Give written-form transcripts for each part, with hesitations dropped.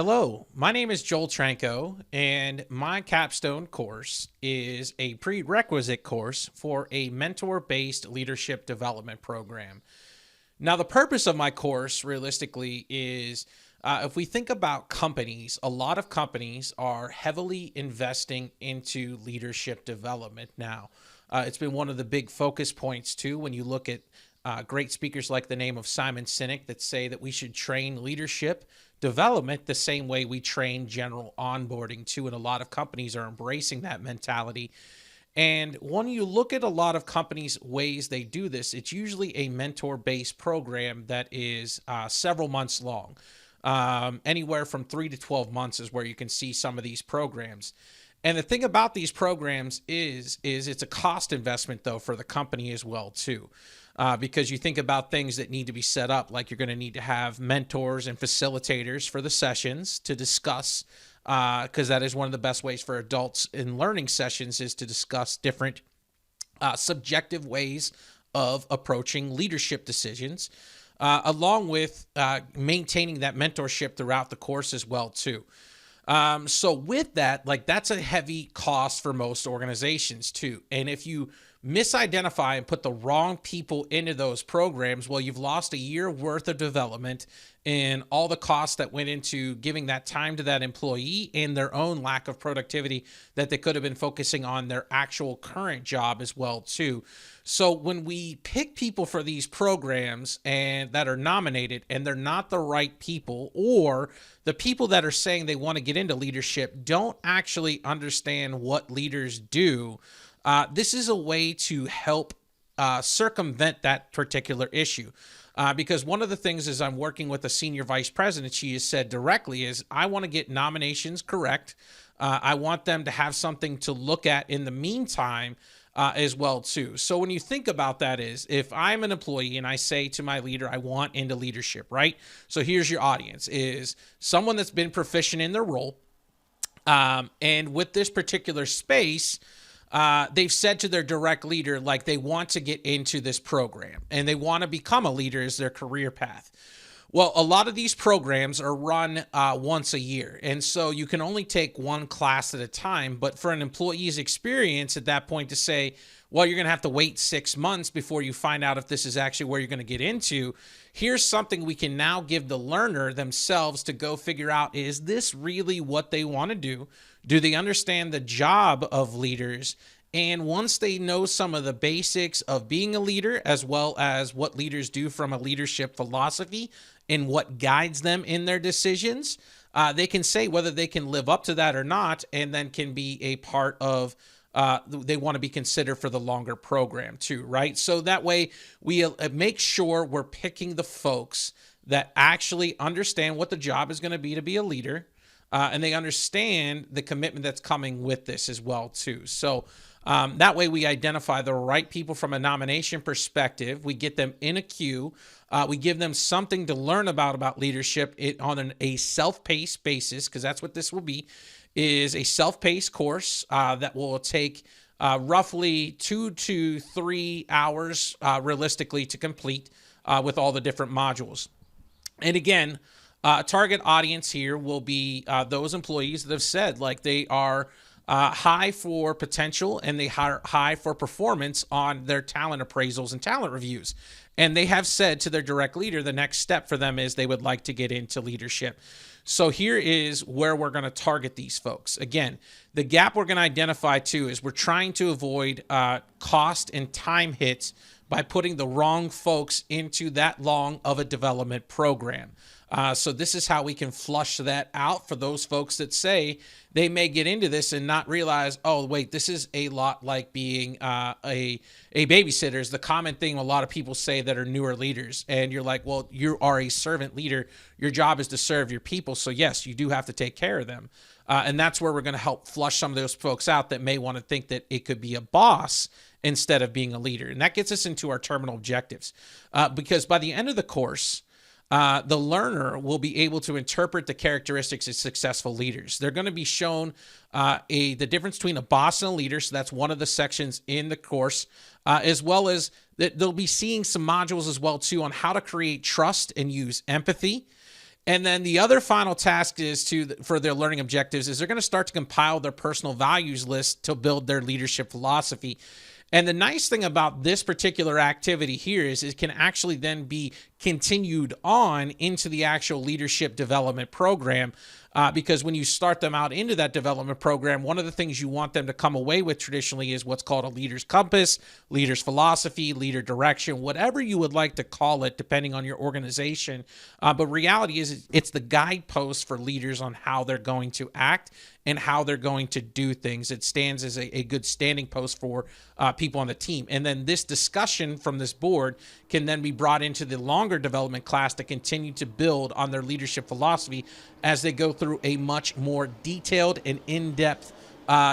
Hello, my name is Joel Tranco, and my Capstone course is a prerequisite course for a mentor based leadership development program. Now, the purpose of my course realistically is if we think about companies, a lot of companies are heavily investing into leadership development now. It's been one of the big focus points, too, when you look at great speakers like the name of Simon Sinek that say that we should train leadership development the same way we train general onboarding, too. And a lot of companies are embracing that mentality. And when you look at a lot of companies' ways they do this, it's usually a mentor based program that is several months long. Anywhere from 3 to 12 months is where you can see some of these programs. And the thing about these programs is it's a cost investment, though, for the company as well, too. Because you think about things that need to be set up, like you're going to need to have mentors and facilitators for the sessions to discuss, because that is one of the best ways for adults in learning sessions is to discuss different subjective ways of approaching leadership decisions, along with maintaining that mentorship throughout the course as well, too. So with that, like that's a heavy cost for most organizations too. And if you misidentify and put the wrong people into those programs, well, you've lost a year worth of development and all the costs that went into giving that time to that employee and their own lack of productivity that they could have been focusing on their actual current job as well too. So when we pick people for these programs and that are nominated and they're not the right people, or the people that are saying they want to get into leadership don't actually understand what leaders do, this is a way to help circumvent that particular issue. Because one of the things is I'm working with a senior vice president, she has said directly is I want to get nominations correct. I want them to have something to look at in the meantime as well too. So when you think about that is if I'm an employee and I say to my leader, I want into leadership, right? So here's your audience is someone that's been proficient in their role. And with this particular space, they've said to their direct leader, like they want to get into this program and they want to become a leader as their career path. Well, a lot of these programs are run once a year. And so you can only take one class at a time. But for an employee's experience at that point to say, well, you're going to have to wait 6 months before you find out if this is actually where you're going to get into. Here's something we can now give the learner themselves to go figure out, is this really what they want to do? Do they understand the job of leaders? And once they know some of the basics of being a leader, as well as what leaders do from a leadership philosophy and what guides them in their decisions, they can say whether they can live up to that or not, and then can be a part of they want to be considered for the longer program too, right? So that way we make sure we're picking the folks that actually understand what the job is going to be a leader, and they understand the commitment that's coming with this as well too. So that way we identify the right people from a nomination perspective. We get them in a queue. We give them something to learn about leadership on a self-paced basis, because that's what this will be, is a self-paced course that will take roughly 2 to 3 hours realistically to complete with all the different modules. And again, target audience here will be those employees that have said like they are high for potential and they are high for performance on their talent appraisals and talent reviews. And they have said to their direct leader, the next step for them is they would like to get into leadership. So here is where we're going to target these folks. Again, the gap we're going to identify too is we're trying to avoid cost and time hits by putting the wrong folks into that long of a development program. So this is how we can flush that out for those folks that say they may get into this and not realize, oh, wait, this is a lot like being a babysitter is the common thing a lot of people say that are newer leaders. And you're like, well, you are a servant leader. Your job is to serve your people. So yes, you do have to take care of them. And that's where we're going to help flush some of those folks out that may want to think that it could be a boss instead of being a leader. And that gets us into our terminal objectives. Because by the end of the course, the learner will be able to interpret the characteristics of successful leaders. They're going to be shown the difference between a boss and a leader. So that's one of the sections in the course, as well as they'll be seeing some modules as well too on how to create trust and use empathy. And then the other final task is for their learning objectives is they're going to start to compile their personal values list to build their leadership philosophy. And the nice thing about this particular activity here is it can actually then be continued on into the actual leadership development program. Because when you start them out into that development program, one of the things you want them to come away with traditionally is what's called a leader's compass, leader's philosophy, leader direction, whatever you would like to call it, depending on your organization. But reality is it's the guidepost for leaders on how they're going to act and how they're going to do things. It stands as a good standing post for people on the team. And then this discussion from this board can then be brought into the longer development class to continue to build on their leadership philosophy as they go through a much more detailed and in-depth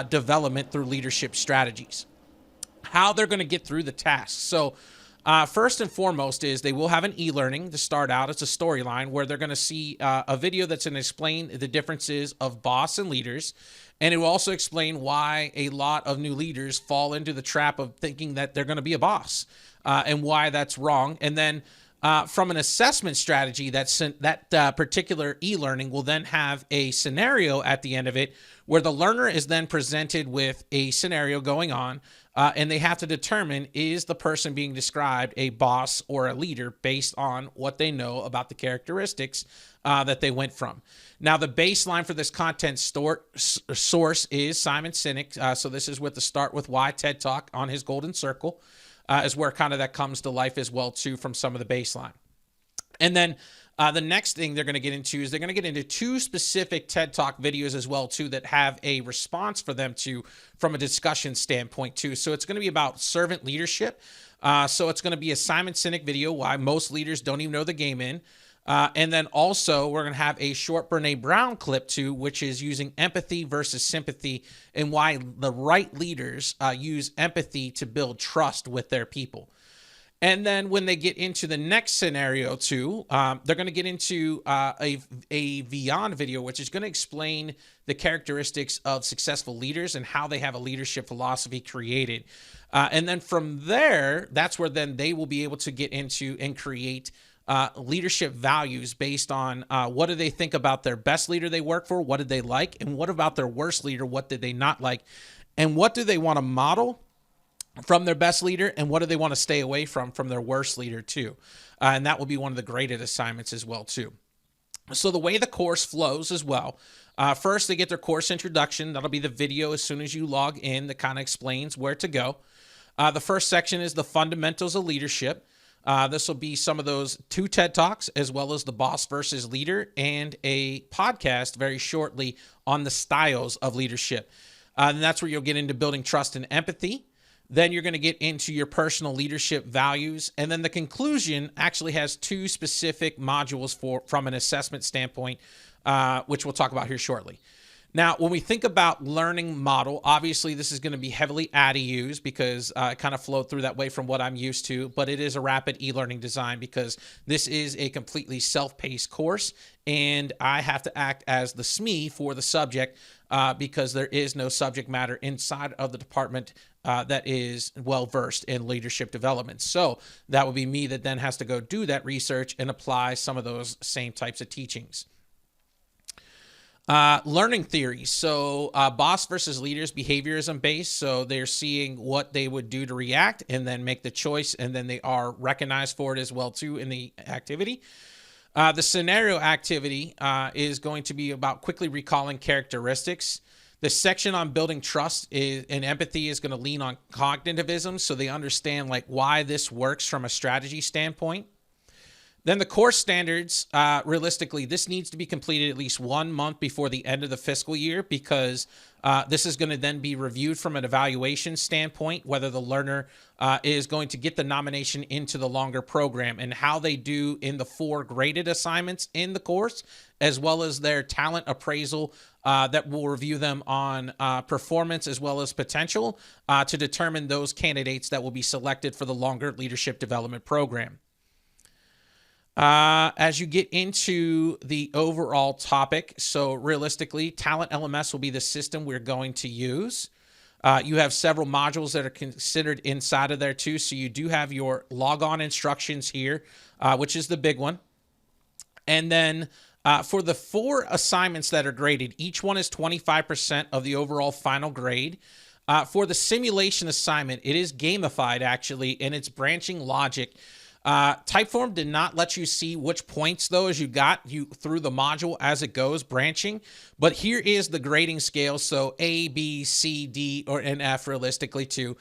development through leadership strategies. How they're going to get through the tasks. So first and foremost is they will have an e-learning to start out. It's a storyline where they're going to see a video that's going to explain the differences of boss and leaders. And it will also explain why a lot of new leaders fall into the trap of thinking that they're going to be a boss and why that's wrong. And then from an assessment strategy, that particular e-learning will then have a scenario at the end of it where the learner is then presented with a scenario going on, and they have to determine, is the person being described a boss or a leader based on what they know about the characteristics that they went from. Now, the baseline for this content source is Simon Sinek. So this is with the Start With Why TED Talk on his Golden Circle. Is where kind of that comes to life as well, too, from some of the baseline. And then the next thing they're going to get into is they're going to get into 2 specific TED Talk videos as well, too, that have a response for them, too, from a discussion standpoint, too. So it's going to be about servant leadership. So it's going to be a Simon Sinek video, why most leaders don't even know the game in. And then also we're going to have a short Brene Brown clip too, which is using empathy versus sympathy and why the right leaders use empathy to build trust with their people. And then when they get into the next scenario too, they're going to get into a Beyond video, which is going to explain the characteristics of successful leaders and how they have a leadership philosophy created. And then from there, that's where then they will be able to get into and create leadership values based on what do they think about their best leader they work for, what did they like, and what about their worst leader, what did they not like, and what do they want to model from their best leader, and what do they want to stay away from their worst leader too. And that will be one of the graded assignments as well too. So the way the course flows as well, first they get their course introduction. That'll be the video as soon as you log in that kind of explains where to go. The first section is the fundamentals of leadership. This will be some of those 2 TED Talks as well as the boss versus leader and a podcast very shortly on the styles of leadership. And that's where you'll get into building trust and empathy. Then you're going to get into your personal leadership values. And then the conclusion actually has 2 specific modules from an assessment standpoint, which we'll talk about here shortly. Now, when we think about learning model, obviously this is going to be heavily ADDIE used because it kind of flowed through that way from what I'm used to, but it is a rapid e-learning design because this is a completely self-paced course and I have to act as the SME for the subject because there is no subject matter inside of the department that is well-versed in leadership development. So that would be me that then has to go do that research and apply some of those same types of teachings. Learning theory. So boss versus leaders, behaviorism based. So they're seeing what they would do to react and then make the choice. And then they are recognized for it as well too in the activity. The scenario activity is going to be about quickly recalling characteristics. The section on building trust and empathy is going to lean on cognitivism. So they understand like why this works from a strategy standpoint. Then the course standards, realistically, this needs to be completed at least 1 month before the end of the fiscal year because this is going to then be reviewed from an evaluation standpoint, whether the learner is going to get the nomination into the longer program and how they do in the 4 graded assignments in the course, as well as their talent appraisal that will review them on performance as well as potential to determine those candidates that will be selected for the longer leadership development program. As you get into the overall topic, so realistically, Talent LMS will be the system we're going to use. You have several modules that are considered inside of there too. So you do have your logon instructions here, which is the big one. And then For the 4 assignments that are graded, each one is 25% of the overall final grade. For the simulation assignment, it is gamified, actually, and it's branching logic. Typeform did not let you see which points, though, as you got through the module as it goes, branching. But here is the grading scale. So A, B, C, D, or an F, realistically, too,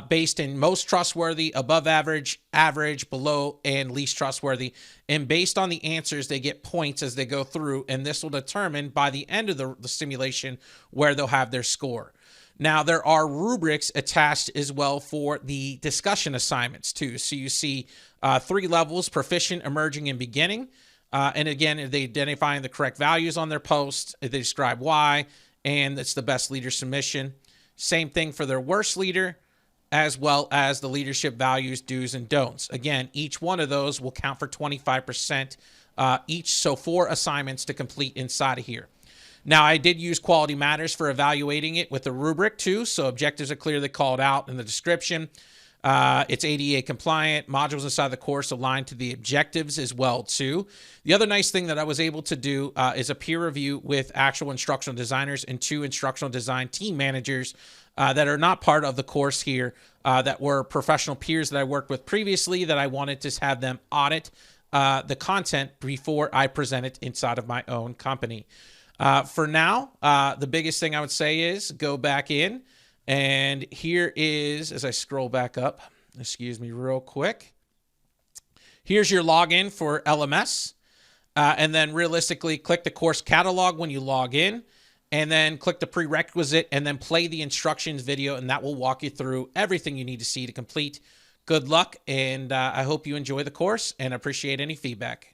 based in most trustworthy, above average, average, below, and least trustworthy. And based on the answers, they get points as they go through. And this will determine by the end of the simulation where they'll have their score. Now, there are rubrics attached as well for the discussion assignments, too. So you see 3 levels: proficient, emerging, and beginning. And again, they identifying the correct values on their post. They describe why, and it's the best leader submission. Same thing for their worst leader, as well as the leadership values, do's, and don'ts. Again, each one of those will count for 25% each, so 4 assignments to complete inside of here. Now, I did use Quality Matters for evaluating it with a rubric, too, so objectives are clearly called out in the description. It's ADA compliant. Modules inside the course aligned to the objectives as well, too. The other nice thing that I was able to do is a peer review with actual instructional designers and 2 instructional design team managers that are not part of the course here, that were professional peers that I worked with previously, that I wanted to have them audit the content before I present it inside of my own company. For now, the biggest thing I would say is go back in, and here is, as I scroll back up, excuse me real quick, here's your login for LMS, and then realistically click the course catalog when you log in, and then click the prerequisite, and then play the instructions video, and that will walk you through everything you need to see to complete. Good luck, and I hope you enjoy the course, and appreciate any feedback.